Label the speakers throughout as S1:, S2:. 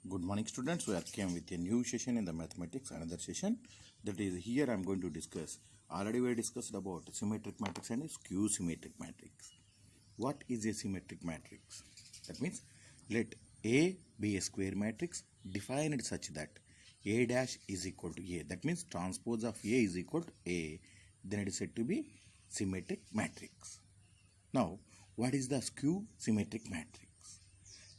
S1: Good morning students, we are came with a new session in the mathematics, another session. That is, here I am going to discuss, already we discussed about symmetric matrix and skew symmetric matrix. What is a symmetric matrix? That means let A be a square matrix, define it such that A dash is equal to A. That means transpose of A is equal to A. Then it is said to be symmetric matrix. Now, what is the skew symmetric matrix?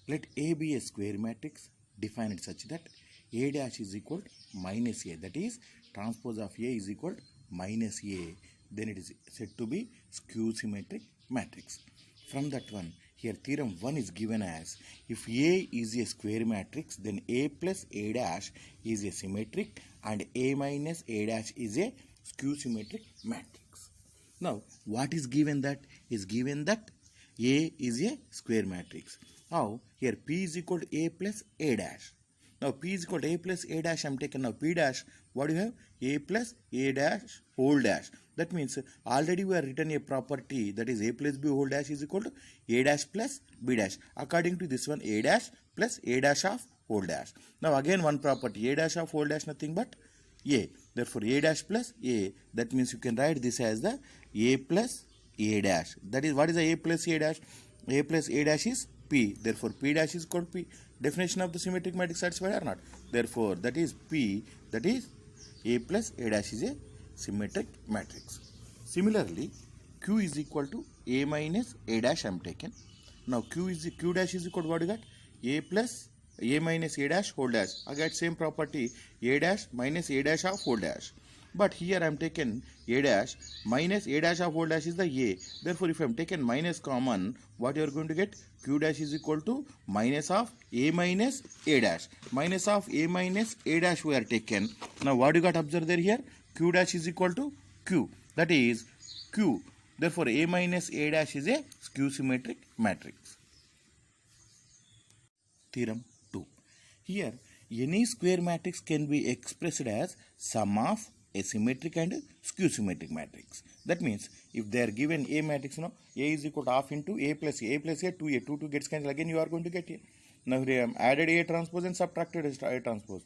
S1: Let A be a square matrix, define it such that A dash is equal to minus A. That is, transpose of A is equal to minus A. Then it is said to be skew symmetric matrix. From that one, here theorem 1 is given as, if A is a square matrix, then A plus A dash is a symmetric and A minus A dash is a skew symmetric matrix. Now, what is given that? Is given that A is a square matrix. Now, here P is equal to A plus A dash. Now, P is equal to A plus A dash, I am taken now P dash. What do you have? A plus A dash whole dash. That means already we have written a property, that is A plus B whole dash is equal to A dash plus B dash. According to this one, A dash plus A dash of whole dash. Now, again one property, A dash of whole dash nothing but A. Therefore, A dash plus A. That means you can write this as the A plus A dash. That is, what is the A plus A dash? A plus A dash is P. Therefore, P dash is equal to P. Definition of the symmetric matrix satisfied or not? Therefore, that is P, that is A plus A dash is a symmetric matrix. Similarly, Q is equal to A minus A dash I am taken. Now, Q dash is equal to what you got? A plus A minus A dash whole dash. I get same property, A dash minus A dash of whole dash. But here I am taken A dash minus A dash of whole dash is the A. Therefore, if I am taken minus common, what you are going to get? Q dash is equal to minus of A minus A dash. Minus of A minus A dash we are taken. Now, what you got observed there here? Q dash is equal to Q. That is Q. Therefore, A minus A dash is a skew symmetric matrix. Theorem 2. Here, any square matrix can be expressed as sum of a symmetric and skew symmetric matrix. That means if they are given A matrix, A is equal to half into A plus A plus A, 2A, 2 gets cancelled, again you are going to get here. Now here I am added A transpose and subtracted A transpose.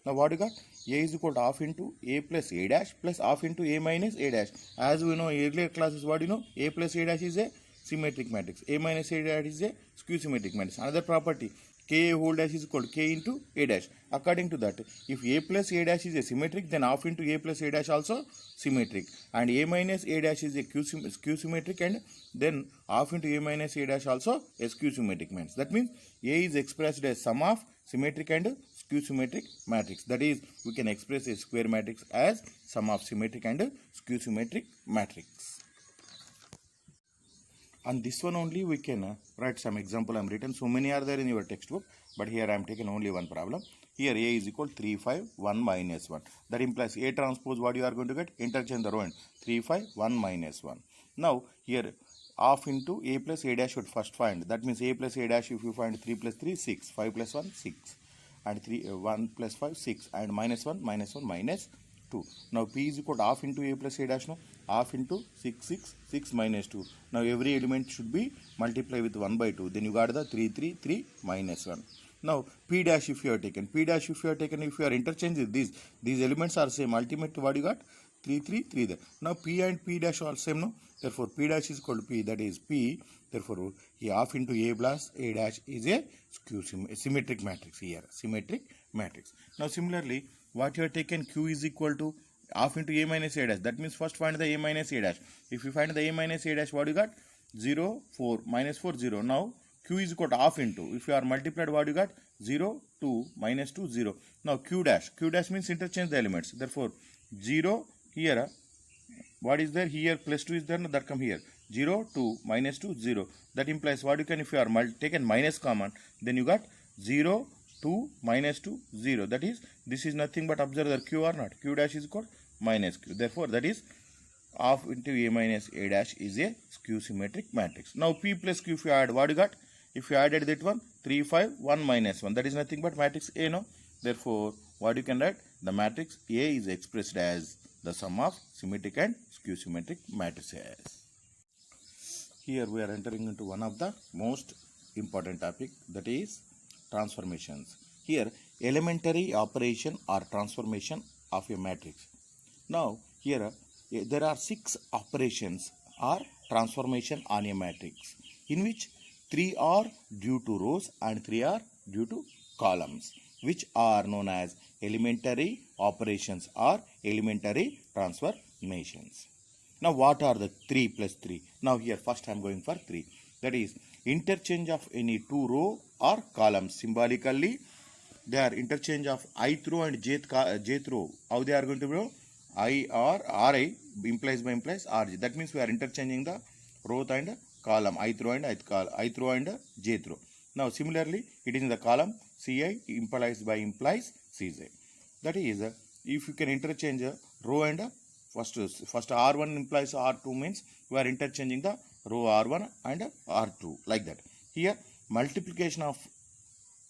S1: Now what you got? A is equal to half into A plus A dash plus half into A minus A dash. As we know earlier classes, what you know? A plus A dash is a symmetric matrix. A minus A dash is a skew symmetric matrix. Another property, K whole dash is equal to K into A dash. According to that, if A plus A dash is a symmetric, then half into A plus A dash also symmetric. And A minus A dash is a skew symmetric, and then half into A minus A dash also a skew symmetric matrix. That means A is expressed as sum of symmetric and skew symmetric matrix. That is, we can express a square matrix as sum of symmetric and skew symmetric matrix. On this one only we can write some example. I am written, so many are there in your textbook, but here I am taking only one problem. Here A is equal to 3, 5, 1 minus 1. That implies A transpose, what you are going to get? Interchange the row end, 3, 5, 1 minus 1. Now here half into A plus A dash should first find. That means A plus A dash, if you find 3 plus 3, 6, 5 plus 1, 6. And 1 plus 5, 6. And minus 1, minus 1, minus 2. Now P is equal to half into A plus A dash, no? Half into 6, 6, 6 minus 2. Now every element should be multiplied with 1 by 2. Then you got the 3, 3, 3 minus 1. Now P dash if you are taken. P dash if you are taken, if you are interchanging these elements are same. Ultimate what you got? 3, 3, 3 there. Now P and P dash are same, no? Therefore P dash is equal to P, that is P. Therefore here half into A plus A dash is a symmetric matrix here. Symmetric matrix. Now similarly, what you are taken, Q is equal to half into A minus A dash. That means first find the A minus A dash. If you find the A minus A dash, what you got? 0, 4, minus 4, 0. Now Q is equal to half into. If you are multiplied, what you got? 0, 2, minus 2, 0. Now Q dash. Q dash means interchange the elements. Therefore, 0 here. What is there? Here plus 2 is there. No, that come here. 0, 2, minus 2, 0. That implies what you can, if you are taken minus common, then you got 0, 2, minus 2, 0. That is, this is nothing but, observe the Q or not. Q dash is equal to minus Q. Therefore, that is half into A minus A dash is a skew symmetric matrix. Now, P plus Q if you add, what you got? If you added that one, 3, 5, 1 minus 1. That is nothing but matrix A, no? Therefore, what you can write? The matrix A is expressed as the sum of symmetric and skew symmetric matrices. Here we are entering into one of the most important topic, that is transformations. here elementary operation or transformation of a matrix. Now here there are 6 operations or transformation on a matrix, in which 3 are due to rows and 3 are due to columns, which are known as elementary operations or elementary transformations. Now what are the 3 plus 3? Now here first I am going for 3. That is interchange of any 2 row or columns. Symbolically they are interchange of ith row and jth row. How they are going to be? I or Ri implies by implies Rj. That means we are interchanging the row and column, ith row and jth row. Now similarly it is in the column Ci implies by implies Cj. That is if you can interchange row and first R1 implies R2 means we are interchanging the row R1 and R2, like that. Here multiplication of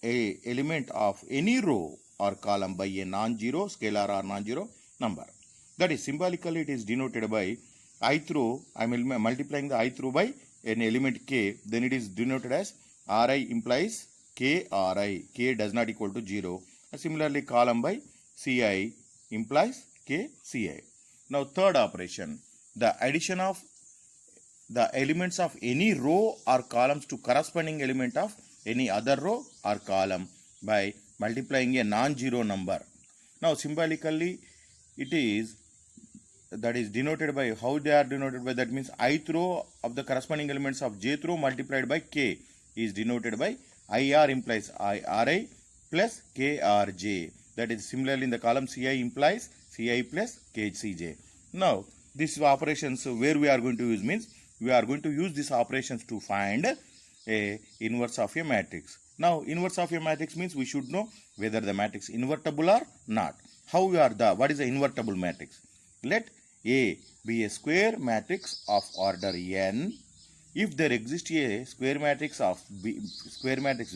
S1: a element of any row or column by a non-zero scalar or non-zero number. That is symbolically it is denoted by ith row. I am multiplying the ith row by an element k, then it is denoted as Ri implies k Ri. K does not equal to 0. Similarly column by Ci implies k Ci. Now third operation, the addition of the elements of any row or columns to corresponding element of any other row or column by multiplying a non-zero number. Now symbolically it is, that is denoted by, how they are denoted by, that means ith row of the corresponding elements of jth row multiplied by k is denoted by IR implies Ri plus KRJ. That is similarly in the column Ci implies Ci plus KCJ. Now these operations where we are going to use means we are going to use these operations to find a inverse of a matrix. Now inverse of a matrix means we should know whether the matrix invertible or not. How we are what is the invertible matrix? Let A be a square matrix of order n if there exists a square matrix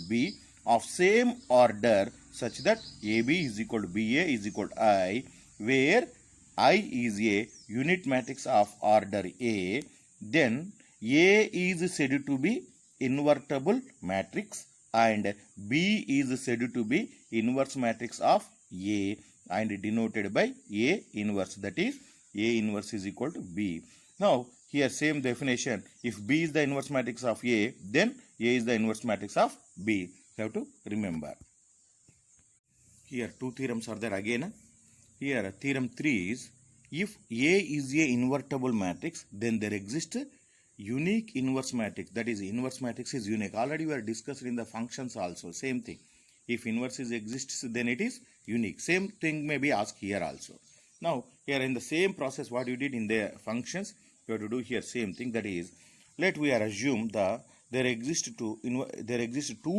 S1: B of same order such that AB is equal to BA is equal to I, where I is a unit matrix of order A, then A is said to be invertible matrix and B is said to be inverse matrix of A and denoted by A inverse, that is A inverse is equal to B. Now here same definition, if B is the inverse matrix of A, then A is the inverse matrix of B. You have to remember. Here two theorems are there again. Here theorem 3 is, if A is a invertible matrix, then there exists unique inverse matrix. That is inverse matrix is unique. Already we are discussed in the functions also. Same thing. If inverse exists, then it is unique. Same thing may be asked here also. Now here in the same process what you did in the functions, you have to do here same thing. That is, let we are assume there exist two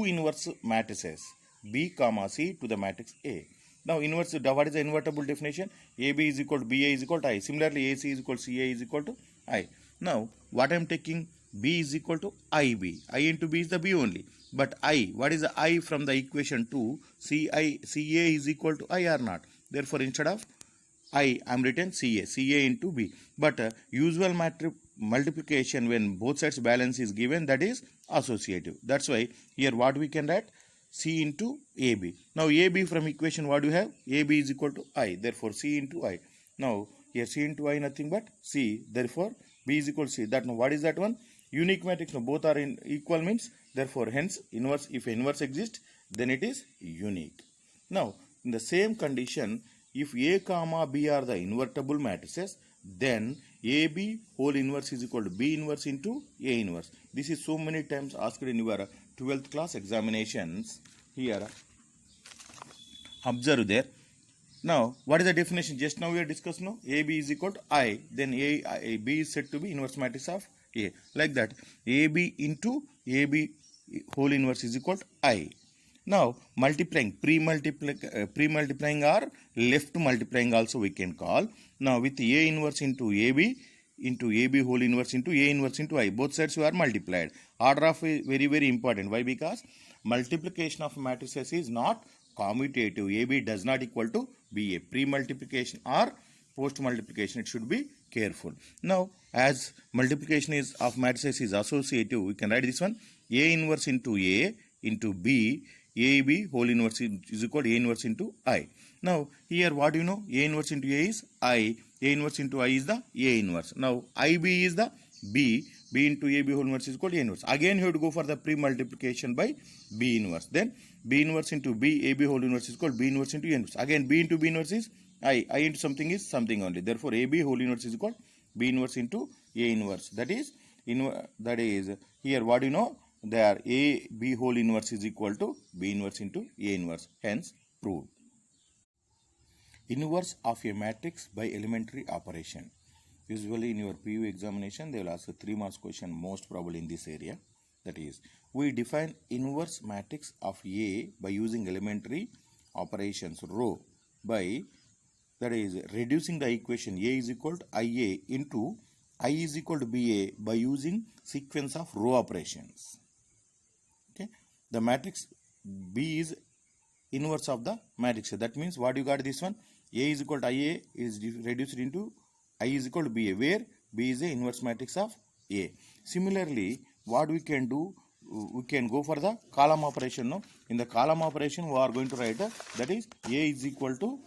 S1: inverse matrices B comma C to the matrix A. Now inverse, what is the invertible definition? AB is equal to BA is equal to I. Similarly AC is equal to CA is equal to I. Now what I am taking, B is equal to IB. I into B is the B only. But I, what is the I from the equation 2? CA is equal to I or not? Therefore instead of I am written CA into B. But usual multiplication when both sides balance is given, that is associative. That's why here what we can write, C into AB. Now AB from equation what do you have? AB is equal to I. Therefore C into I. Now here C into I nothing but C. Therefore B is equal to C. That now what is that one? Unique matrix. Now both are in equal means, therefore hence inverse, if inverse exists then it is unique. Now in the same condition, if A comma B are the invertible matrices, then AB whole inverse is equal to B inverse into A inverse. This is so many times asked in your 12th class examinations. Here observe there. Now what is the definition? Just now we are discussing. No, AB is equal to I, then B is said to be inverse matrix of A. Like that, AB into AB whole inverse is equal to I. Now multiplying, pre-multiplying or left multiplying also we can call. Now with A inverse into AB whole inverse into A inverse into I, both sides are multiplied. Order of is very very important. Why? Because multiplication of matrices is not commutative. AB does not equal to BA. Pre-multiplication or post-multiplication, it should be careful. Now as multiplication is of matrices is associative, we can write this one, A inverse into A into B AB whole inverse is equal to A inverse into I. Now here what do you know? A inverse into A is I. A inverse into I is the A inverse. Now IB is the B. B into AB whole inverse is equal to A inverse. Again you have to go for the pre-multiplication by B inverse. Then B inverse into B AB whole inverse is equal to B inverse into A inverse. Again B into B inverse is I. I into something is something only. Therefore AB whole inverse is equal to B inverse into A inverse. That is here what do you know? There A B whole inverse is equal to B inverse into A inverse. Hence proved. Inverse of a matrix by elementary operation. Usually in your PU examination they will ask a 3 marks question most probably in this area. That is, we define inverse matrix of A by using elementary operations rho by, that is, reducing the equation A is equal to IA into I is equal to BA by using sequence of row operations. Okay, the matrix B is inverse of the matrix A. That means what you got this one? A is equal to IA is reduced into I is equal to BA, where B is the inverse matrix of A. Similarly, what we can do, we can go for the column operation. No? In the column operation, we are going to write that is A is equal to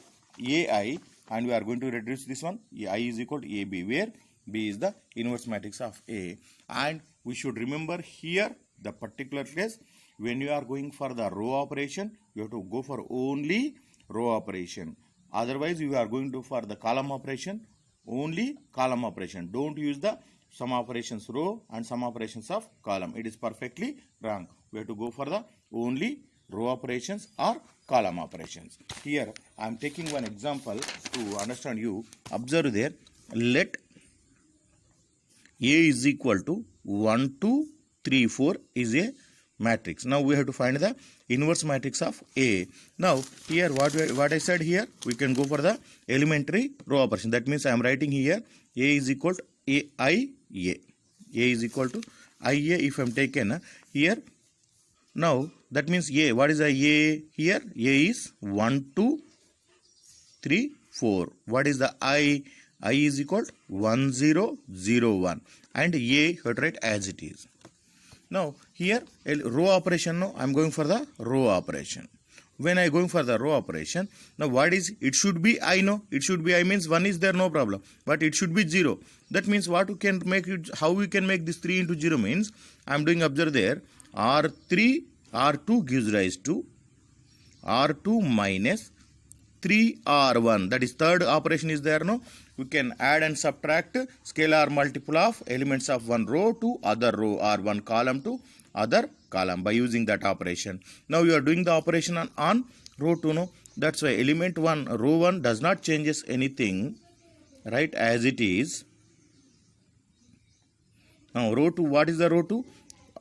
S1: AI, and we are going to reduce this one. I is equal to AB, where B is the inverse matrix of A. And we should remember here the particular case, when you are going for the row operation, you have to go for only row operation. Otherwise, you are going to for the column operation, only column operation. Don't use the some operations row and some operations of column. It is perfectly wrong. We have to go for the only row operations or column operations. Here I am taking one example to understand you. Observe there. Let A is equal to 1, 2, 3, 4 is a matrix. Now we have to find the inverse matrix of A. Now here what I said here, we can go for the elementary row operation. That means I am writing here A is equal to AIA. A is equal to IA if I am taken here. Now that means A, what is a here? A is 1, 2, 3, 4. What is the I? I is equal to 1, 0, 0, 1. And A have to write as it is. Now here row operation, no, I am going for the row operation. When I going for the row operation, now what is, it should be I, no, it should be I means 1 is there, no problem, but it should be 0. That means what we can make it, how we can make this 3 into 0 means, I am doing, observe there, R3, R2 gives rise to R2 minus 3R1, that is third operation is there, no, we can add and subtract scalar multiple of elements of one row to other row or one column to other column by using that operation. Now you are doing the operation on row 2, no, that's why element 1 row 1 does not changes anything, right, as it is. Now row 2, what is the row 2?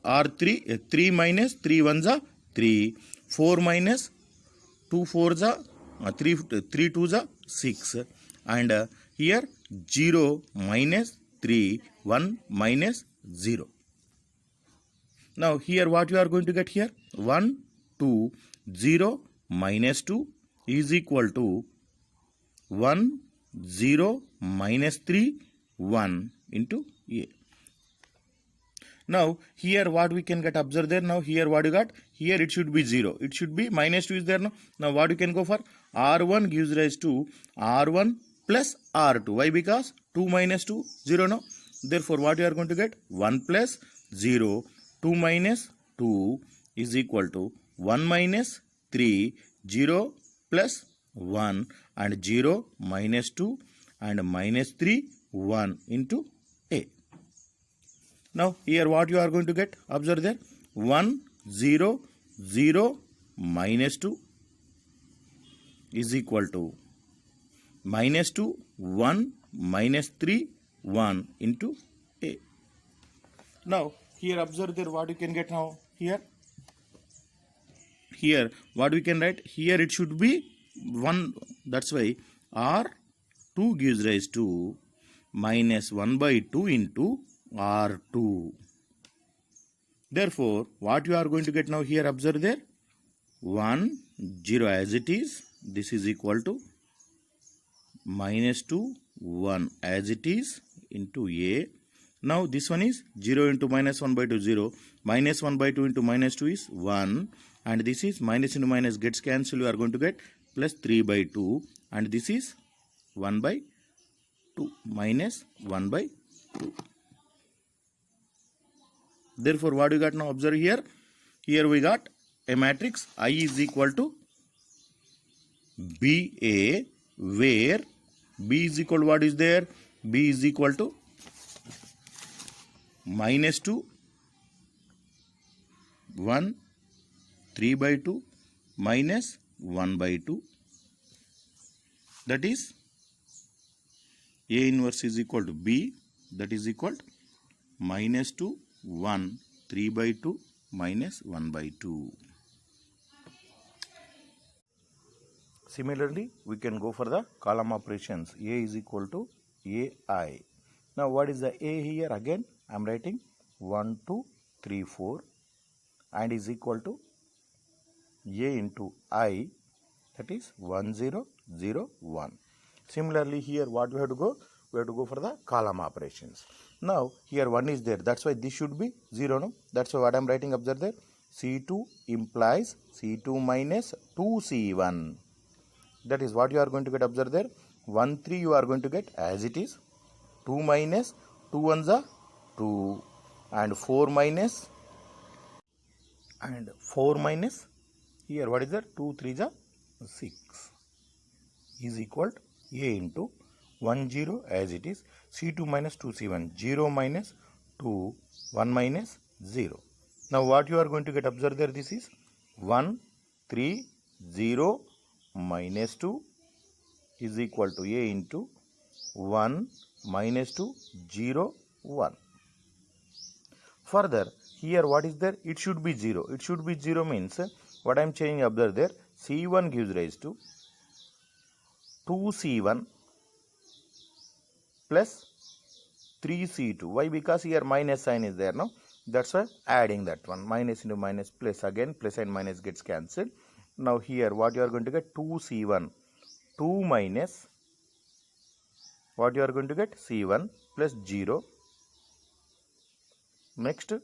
S1: R3, 3 minus 3 1s are 3, 4 minus 2 4s are 3 2s are 6, and here 0 minus 3, 1 minus 0. Now here what you are going to get here? 1, 2, 0 minus 2 is equal to 1, 0 minus 3, 1 into A. Now here what we can get, observe there, now here what you got, here it should be 0, it should be minus 2 is there, no. Now what you can go for, R1 gives rise to R1 plus R2, why? Because 2 minus 2, 0, no. Therefore what you are going to get, 1 plus 0, 2 minus 2 is equal to 1 minus 3, 0 plus 1, and 0 minus 2 and minus 3, 1 into A. Now here what you are going to get, observe there, 1, 0, 0 minus 2 is equal to minus 2, 1 minus 3, 1 into A. Now here observe there what you can get now, here what we can write, here it should be 1, that's why R2 gives rise to minus 1 by 2 into R2. Therefore what you are going to get now, here observe there, 1, 0 as it is, this is equal to minus 2, 1 as it is into A. Now this one is 0 into minus 1 by 2, 0, minus 1 by 2 into minus 2 is 1, and this is minus into minus gets cancelled. You are going to get plus 3 by 2, and this is 1 by 2 minus 1 by 2. Therefore, what you got now? Observe here. Here we got a matrix I is equal to BA, where B is equal to what is there? B is equal to minus 2, 1, 3 by 2, minus 1 by 2. That is A inverse is equal to B, that is equal to minus 2, 1, 3 by 2, minus 1 by 2. Similarly, we can go for the column operations. A is equal to AI. Now, what is the A here? Again, I am writing 1, 2, 3, 4 and is equal to A into I, that is 1, 0, 0, 1. Similarly, here what we have to go? We have to go for the column operations. Now, here 1 is there. That's why this should be 0. No? That's why what I am writing. Observe there. C2 implies C2 minus 2C1. That is what you are going to get. Observe there. 1, 3 you are going to get as it is. 2 minus 2 ones are 2 and 4 minus here what is that? 2 3s are 6 is equal to A into 1 0 as it is. C2 minus 2C1, 0 minus 2, 1 minus 0. Now what you are going to get? Observe there. This is 1 3 0 minus 2 is equal to A into 1 minus 2 0 1. Further, here what is there? It should be 0. It should be 0 means what I am changing. Observe there. C1 gives rise to 2C1 plus 3C2. Why? Because here minus sign is there now. That's why adding that one. Minus into minus plus, again plus and minus gets cancelled. Now here what you are going to get? 2C1. 2 minus what you are going to get? C1 plus 0. Next 2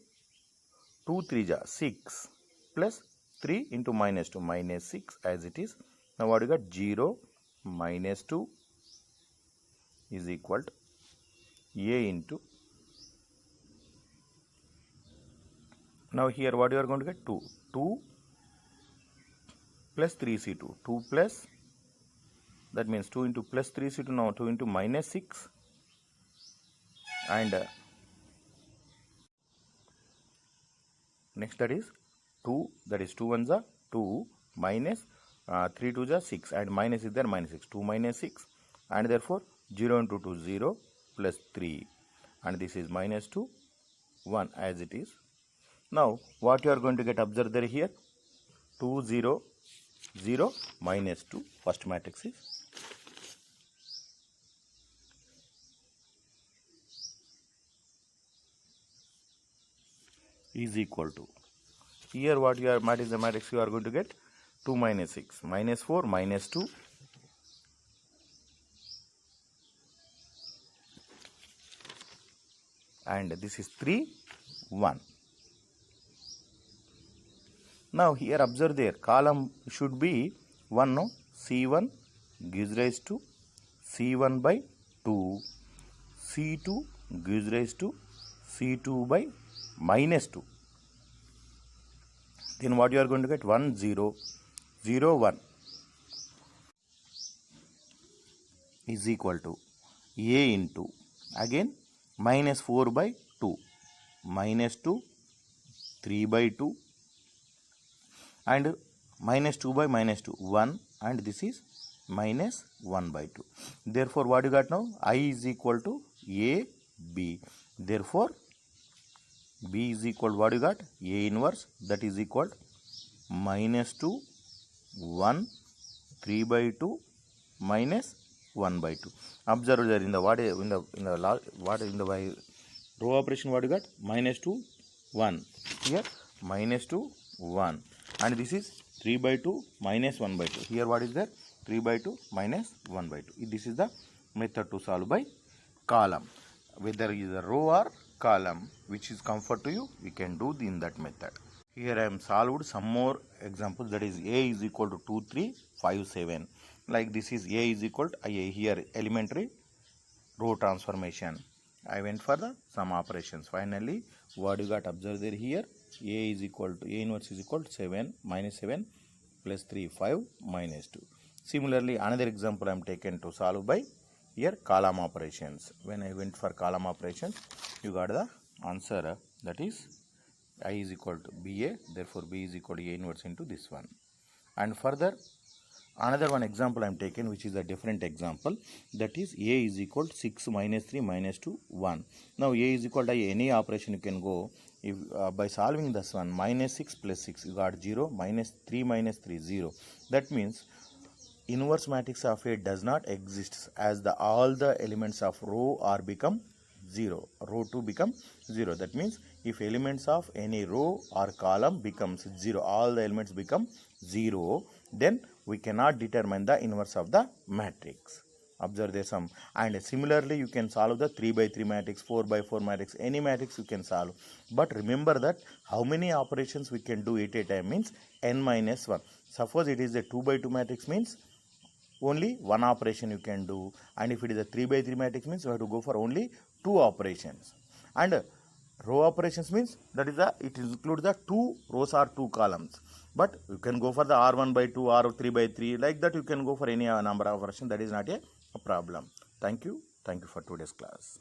S1: 3s are 6 plus 3 into minus 2 minus 6 as it is. Now what you got? 0 minus 2 is equal to A into. Now here what you are going to get? 2. 2 plus 3C2. 2 plus, that means 2 into plus 3C2, now 2 into minus 6 and next that is 2, that is 2 ones are 2 minus 3 2s are 6 and minus is there, minus 6, 2 minus 6 and therefore 0 into 2 0 plus 3 and this is minus 2 1 as it is. Now what you are going to get? Observe there here 2 0 0 minus 2, first matrix is equal to, here what you are, what is the matrix you are going to get? 2 minus 6 minus 4 minus 2 and this is 3 1. Now here observe there, column should be 1. No? C1 gives rise to C1 by 2, C2 gives rise to C2 by minus 2. Then what you are going to get? 1 0 0 1 is equal to A into, again minus 4 by 2, minus 2, 3 by 2 and minus 2 by minus 2, 1 and this is minus 1 by 2. Therefore what you got now? I is equal to A B. Therefore B is equal to what you got? A inverse, that is equal to minus 2 1 3 by 2 minus 1 by 2. Observe there in the what in the row operation what you got? Minus 2 1, here minus 2 1 and this is 3 by 2 minus 1 by 2. Here what is there? 3 by 2 minus 1 by 2. This is the method to solve by column. Whether it is a row or column, which is comfort to you, we can do in that method. Here I am solved some more examples, that is A is equal to 2, 3, 5, 7. Like this is A is equal to here elementary row transformation. I went for the some operations. Finally, what you got observed there here, A is equal to A inverse is equal to 7 minus 7 plus 3, 5 minus 2. Similarly, another example I am taken to solve by here column operations. When I went for column operations, you got the answer, that is I is equal to BA, therefore B is equal to A inverse into this one. And further, another one example I am taken, which is a different example, that is A is equal to 6 minus 3 minus 2, 1. Now A is equal to any operation you can go. If by solving this one, minus 6 plus 6, you got 0, minus 3 minus 3, 0. That means inverse matrix of A does not exist, as all the elements of row are become 0, row 2 become 0. That means if elements of any row or column becomes 0, all the elements become 0, then we cannot determine the inverse of the matrix. Observe there some. And similarly, you can solve the 3 by 3 matrix, 4 by 4 matrix, any matrix you can solve. But remember that how many operations we can do at a time means n minus 1. Suppose it is a 2 by 2 matrix means only one operation you can do, and if it is a 3 by 3 matrix means you have to go for only 2 operations. And row operations means that is it includes the 2 rows or 2 columns, but you can go for the R1 by 2 or 3 by 3, like that you can go for any number of operations. That is not a problem. Thank you for today's class.